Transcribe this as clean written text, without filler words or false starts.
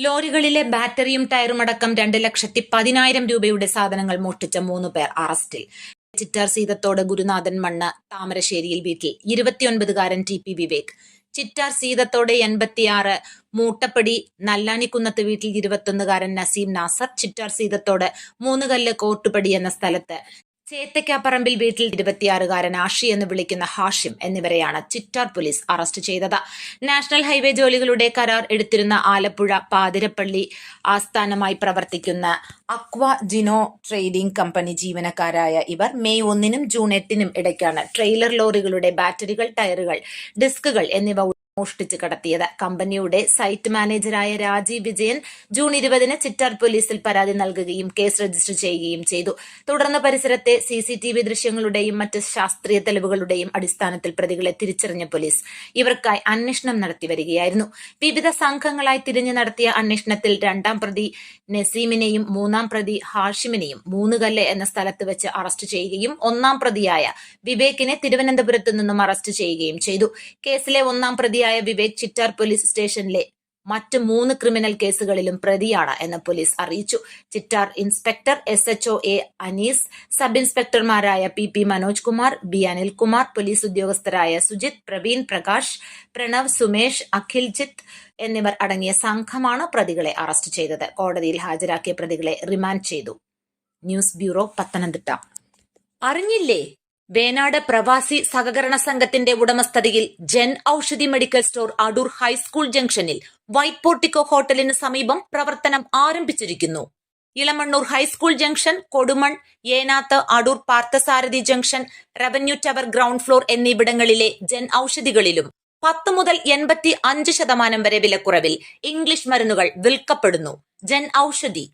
ലോറികളിലെ ബാറ്ററിയും ടയറുമടക്കം 2,10,000 രൂപയുടെ സാധനങ്ങൾ മോഷ്ടിച്ച 3 പേർ അറസ്റ്റിൽ. ചിറ്റാർ സീതത്തോട് ഗുരുനാഥൻ മണ്ണ് താമരശ്ശേരിയിൽ വീട്ടിൽ 29-കാരൻ ടി പി വിവേക്, ചിറ്റാർ സീതത്തോട് 86 മൂട്ടപ്പടി നല്ലാനിക്കുന്നത്ത് വീട്ടിൽ 21-കാരൻ നസീം നാസർ, ചിറ്റാർ സീതത്തോട് മൂന്നുകല്ല് കോട്ടുപടി എന്ന സ്ഥലത്ത് ചേത്തക്കാപ്പറമ്പിൽ വീട്ടിൽ 26-കാരൻ ആഷി എന്ന് വിളിക്കുന്ന ഹാഷിം എന്നിവരെയാണ് ചിറ്റാർ പോലീസ് അറസ്റ്റ് ചെയ്തത്. നാഷണൽ ഹൈവേ ജോലികളുടെ കരാർ എടുത്തിരുന്ന ആലപ്പുഴ പാതിരപ്പള്ളി ആസ്ഥാനമായി പ്രവർത്തിക്കുന്ന അക്വ ജിനോ ട്രേഡിംഗ് കമ്പനി ജീവനക്കാരായ ഇവർ മെയ് 1-നും ജൂൺ 8-നും ഇടയ്ക്കാണ് ട്രെയിലർ ലോറികളുടെ ബാറ്ററികൾ, ടയറുകൾ, ഡിസ്കുകൾ എന്നിവ മോഷ്ടിച്ച് കടത്തിയത്. കമ്പനിയുടെ സൈറ്റ് മാനേജരായ രാജീവ് വിജയൻ ജൂൺ 20-ന് ചിറ്റാർ പോലീസിൽ പരാതി നൽകുകയും കേസ് രജിസ്റ്റർ ചെയ്യുകയും ചെയ്തു. തുടർന്ന് പരിസരത്തെ CCTV ദൃശ്യങ്ങളുടെയും മറ്റ് ശാസ്ത്രീയ തെളിവുകളുടെയും അടിസ്ഥാനത്തിൽ പ്രതികളെ തിരിച്ചറിഞ്ഞ പോലീസ് ഇവർക്കായി അന്വേഷണം നടത്തി വരികയായിരുന്നു. വിവിധ സംഘങ്ങളായി തിരിഞ്ഞു നടത്തിയ അന്വേഷണത്തിൽ 2-ാം പ്രതി നസീമിനെയും 3-ാം പ്രതി ഹാഷിമിനെയും മൂന്നുകല്ല് എന്ന സ്ഥലത്ത് വെച്ച് അറസ്റ്റ് ചെയ്യുകയും 1-ാം പ്രതിയായ വിവേകിനെ തിരുവനന്തപുരത്ത് നിന്നും അറസ്റ്റ് ചെയ്യുകയും ചെയ്തു. കേസിലെ 1-ാം പ്രതിയായ വിവേക് ചിറ്റാർ പോലീസ് സ്റ്റേഷനിലെ മറ്റ് 3 ക്രിമിനൽ കേസുകളിലും പ്രതിയാണ് എന്ന് പോലീസ് അറിയിച്ചു. Chittar inspector SHO A Anees, sub ഇൻസ്പെക്ടർമാരായ PP Manoj Kumar, B Anilkumar, police ഉദ്യോഗസ്ഥരായ സുജിത്, പ്രവീൺ, പ്രകാശ്, പ്രണവ്, സുമേഷ്, അഖിൽജിത്ത് എന്നിവർ അടങ്ങിയ സംഘമാണ് പ്രതികളെ അറസ്റ്റ് ചെയ്തത്. കോടതിയിൽ ഹാജരാക്കിയ പ്രതികളെ റിമാൻഡ് ചെയ്തു. News bureau, Pathanamthitta. അറിഞ്ഞില്ലേ? വേനാട് പ്രവാസി സഹകരണ സംഘത്തിന്റെ ഉടമസ്ഥതയിൽ Jan Aushadhi medical store Adoor high school ജംഗ്ഷനിൽ വൈറ്റ് പോർട്ടിക്കോ ഹോട്ടലിന് സമീപം പ്രവർത്തനം ആരംഭിച്ചിരിക്കുന്നു. Elamannoor high school junction, Kodumon, Enath, Adoor Parthasarathy junction, revenue tower ground floor എന്നിവിടങ്ങളിലെ ജൻ ഔഷധികളിലും 10 മുതൽ 85% വരെ വിലക്കുറവിൽ ഇംഗ്ലീഷ് മരുന്നുകൾ വിൽക്കപ്പെടുന്നു. ജൻ ഔഷധി.